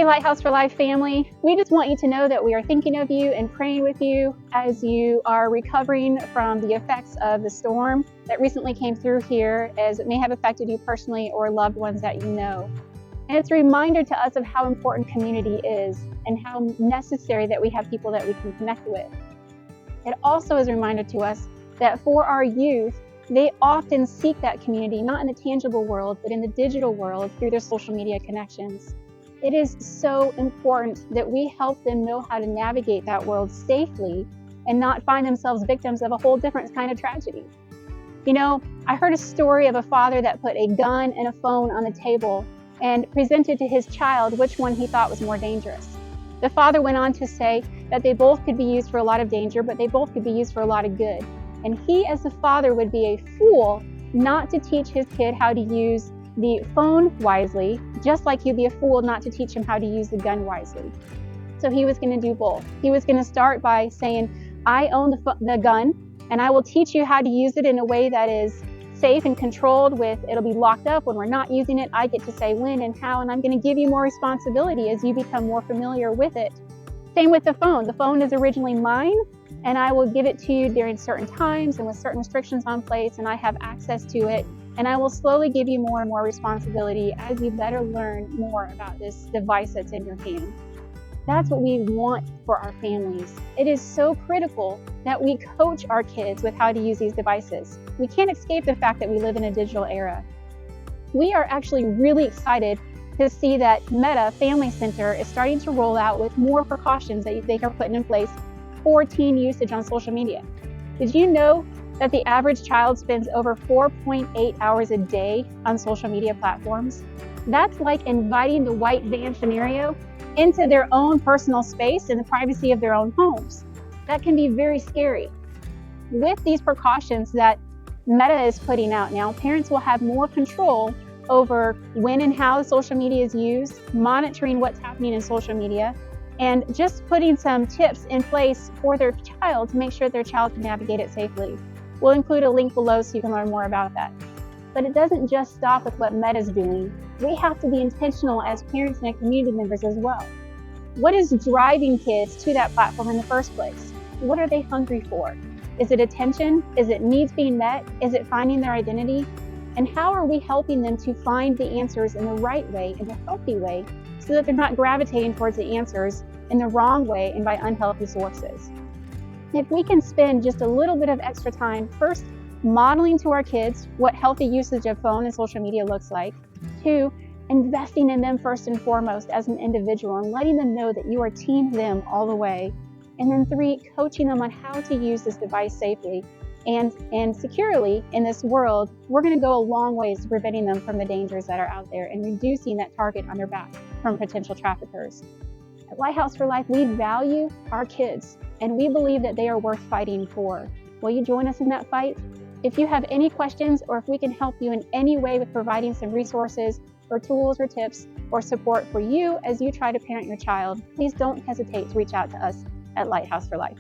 Lighthouse for Life family. We just want you to know that we are thinking of you and praying with you as you are recovering from the effects of the storm that recently came through here, as it may have affected you personally or loved ones that you know. And it's a reminder to us of how important community is and how necessary that we have people that we can connect with. It also is a reminder to us that for our youth, they often seek that community, not in the tangible world, but in the digital world through their social media connections. It is so important that we help them know how to navigate that world safely and not find themselves victims of a whole different kind of tragedy. You know, I heard a story of a father that put a gun and a phone on the table and presented to his child which one he thought was more dangerous. The father went on to say that they both could be used for a lot of danger, but they both could be used for a lot of good. And he, as the father, would be a fool not to teach his kid how to use the phone wisely, just like he'd be a fool not to teach him how to use the gun wisely. So he was going to do both. He was going to start by saying, I own the gun, and I will teach you how to use it in a way that is safe and controlled with, it'll be locked up when we're not using it. I get to say when and how, and I'm going to give you more responsibility as you become more familiar with it. Same with the phone. The phone is originally mine, and I will give it to you during certain times and with certain restrictions on place, and I have access to it. And I will slowly give you more and more responsibility as you better learn more about this device that's in your hand. That's what we want for our families. It is so critical that we coach our kids with how to use these devices. We can't escape the fact that we live in a digital era. We are actually really excited to see that Meta Family Center is starting to roll out with more precautions that they are putting in place for teen usage on social media. Did you know that the average child spends over 4.8 hours a day on social media platforms? That's like inviting the white van scenario into their own personal space in the privacy of their own homes. That can be very scary. With these precautions that Meta is putting out now, parents will have more control over when and how social media is used, monitoring what's happening in social media, and just putting some tips in place for their child to make sure their child can navigate it safely. We'll include a link below so you can learn more about that. But it doesn't just stop with what Meta's doing. We have to be intentional as parents and community members as well. What is driving kids to that platform in the first place? What are they hungry for? Is it attention? Is it needs being met? Is it finding their identity? And how are we helping them to find the answers in the right way, in a healthy way, so that they're not gravitating towards the answers in the wrong way and by unhealthy sources? If we can spend just a little bit of extra time first modeling to our kids what healthy usage of phone and social media looks like, 2, investing in them first and foremost as an individual and letting them know that you are team them all the way, and then 3, coaching them on how to use this device safely and securely in this world, we're going to go a long ways to preventing them from the dangers that are out there and reducing that target on their back from potential traffickers. At Lighthouse for Life, we value our kids, and we believe that they are worth fighting for. Will you join us in that fight? If you have any questions, or if we can help you in any way with providing some resources or tools or tips or support for you as you try to parent your child, please don't hesitate to reach out to us at Lighthouse for Life.